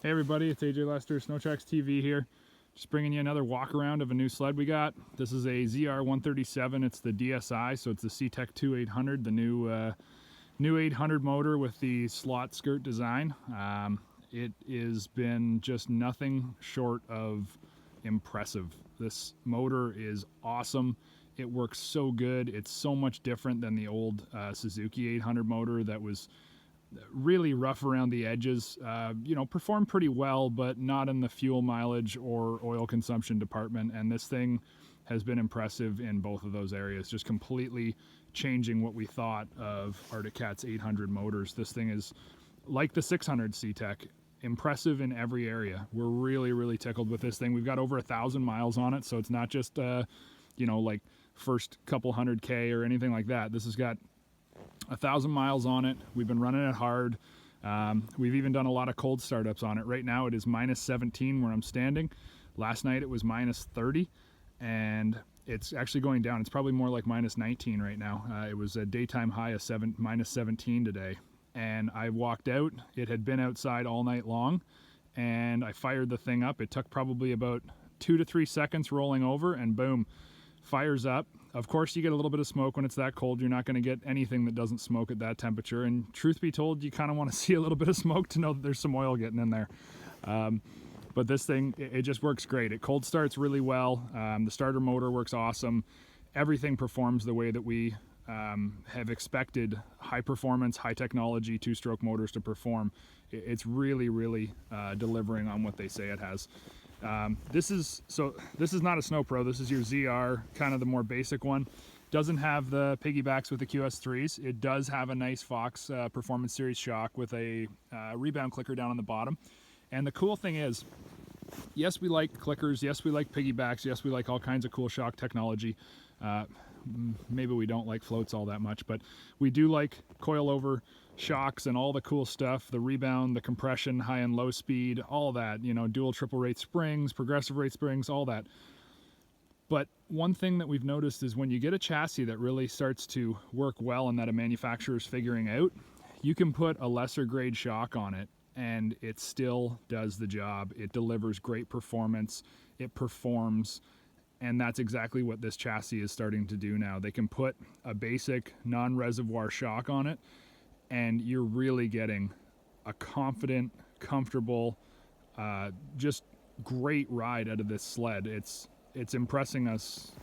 Hey everybody, it's AJ Lester, SnowTrax TV here. Just bringing you another walk around of a new sled we got. This is a ZR137. It's the DSI, so it's the CTEC 2800, the new 800 motor with the slot skirt design. It has been just nothing short of impressive. This motor is awesome. It works so good. It's so much different than the old Suzuki 800 motor that was really rough around the edges. Performed pretty well, but not in the fuel mileage or oil consumption department. And this thing has been impressive in both of those areas, just completely changing what we thought of Arctic Cat's 800 motors. This thing is like the 600 CTEC, impressive in every area. We're really tickled with this thing. We've got over 1,000 miles on it, so it's not just like first couple 100K or anything like that. This has got 1,000 miles on it. We've been running it hard. We've even done a lot of cold startups on it. Right now it is minus 17 where I'm standing. Last night it was minus 30, and it's actually going down. It's probably more like minus 19 right now. It was a daytime high of minus 17 today. And I walked out. It had been outside all night long, and I fired the thing up. It took probably about 2 to 3 seconds rolling over, and boom, fires up. Of course, you get a little bit of smoke when it's that cold. You're not going to get anything that doesn't smoke at that temperature. And truth be told, you kind of want to see a little bit of smoke to know that there's some oil getting in there. But this thing, it just works great. It cold starts really well. The starter motor works awesome. Everything performs the way that we have expected high performance, high technology two-stroke motors to perform. It's really delivering on what they say it has. This is not a Snow Pro. This is your ZR, kind of the more basic one. Doesn't have the piggybacks with the QS3s. It does have a nice Fox Performance Series shock with a rebound clicker down on the bottom. And the cool thing is, yes, we like clickers. Yes, we like piggybacks. Yes, we like all kinds of cool shock technology. Maybe we don't like floats all that much, but we do like coilover shocks and all the cool stuff, the rebound, the compression, high and low speed, all that, dual triple rate springs, progressive rate springs, all that. But one thing that we've noticed is when you get a chassis that really starts to work well and that a manufacturer's figuring out, you can put a lesser grade shock on it and it still does the job. It delivers great performance, it performs. And that's exactly what this chassis is starting to do now. They can put a basic non-reservoir shock on it, and you're really getting a confident, comfortable, just great ride out of this sled. It's impressing us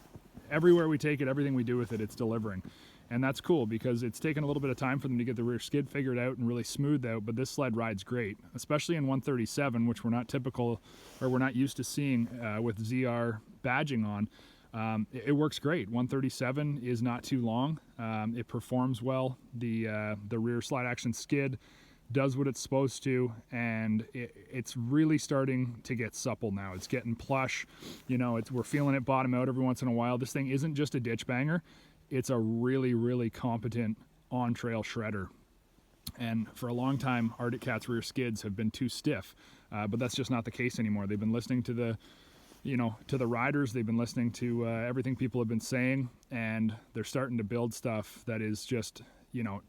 everywhere we take it. Everything we do with it, it's delivering. And that's cool because it's taken a little bit of time for them to get the rear skid figured out and really smoothed out, but this sled rides great, especially in 137, which we're not used to seeing with ZR badging on. It works great. 137 is not too long. It performs well. The rear slide action skid does what it's supposed to, and it's really starting to get supple now. It's getting plush. We're feeling it bottom out every once in a while. This thing isn't just a ditch banger. It's a really competent on-trail shredder. And for a long time, Arctic Cat's rear skids have been too stiff, but that's just not the case anymore. They've been listening to the riders. They've been listening to everything people have been saying, and they're starting to build stuff that is just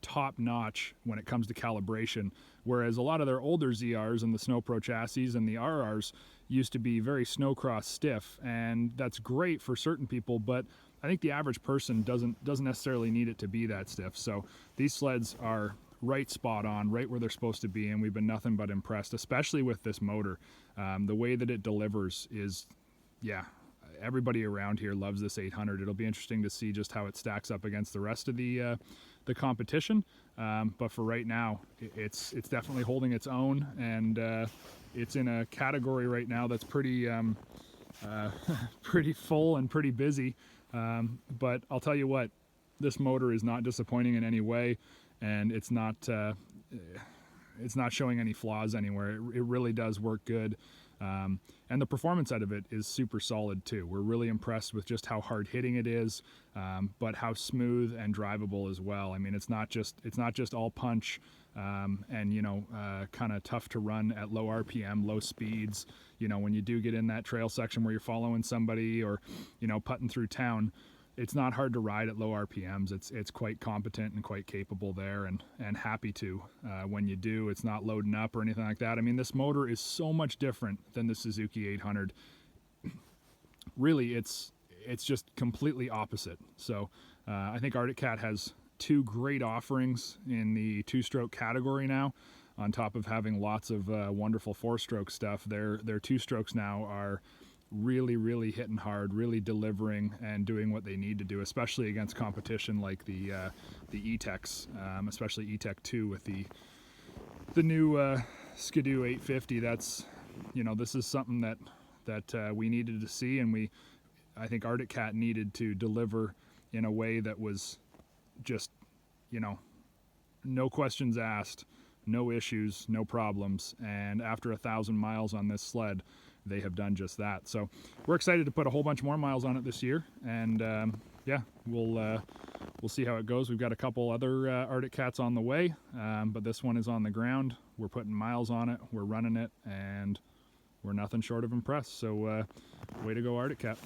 top notch when it comes to calibration. Whereas a lot of their older ZRs and the Snow Pro chassis and the RRs used to be very snowcross stiff, and that's great for certain people, but I think the average person doesn't necessarily need it to be that stiff. So these sleds are right spot on, right where they're supposed to be, and we've been nothing but impressed, especially with this motor. The way that it delivers is, everybody around here loves this 800. It'll be interesting to see just how it stacks up against the rest of the competition. But for right now, it's definitely holding its own, and it's in a category right now that's pretty full and pretty busy. But I'll tell you what, this motor is not disappointing in any way, and it's not showing any flaws anywhere. It really does work good. And the performance out of it is super solid too. We're really impressed with just how hard hitting it is, but how smooth and drivable as well. I mean, it's not just all punch, and kind of tough to run at low RPM, low speeds. When you do get in that trail section where you're following somebody or putting through town, it's not hard to ride at low RPMs. It's quite competent and quite capable there, and happy to when you do. It's not loading up or anything like that. I mean, this motor is so much different than the Suzuki 800. Really, it's just completely opposite. So I think Arctic Cat has two great offerings in the two-stroke category now. On top of having lots of wonderful four-stroke stuff, their two-strokes now are really hitting hard, really delivering and doing what they need to do, especially against competition like the E-Techs, especially E-Tech 2 with the new Skidoo 850. That's, you know, this is something that we needed to see, and I think Arctic Cat needed to deliver in a way that was just, you know, no questions asked, no issues, no problems. And after 1,000 miles on this sled, they have done just that. So we're excited to put a whole bunch more miles on it this year, and yeah, we'll see how it goes. We've got a couple other Arctic Cats on the way, but this one is on the ground. We're putting miles on it, we're running it, and we're nothing short of impressed. So way to go, Arctic Cat.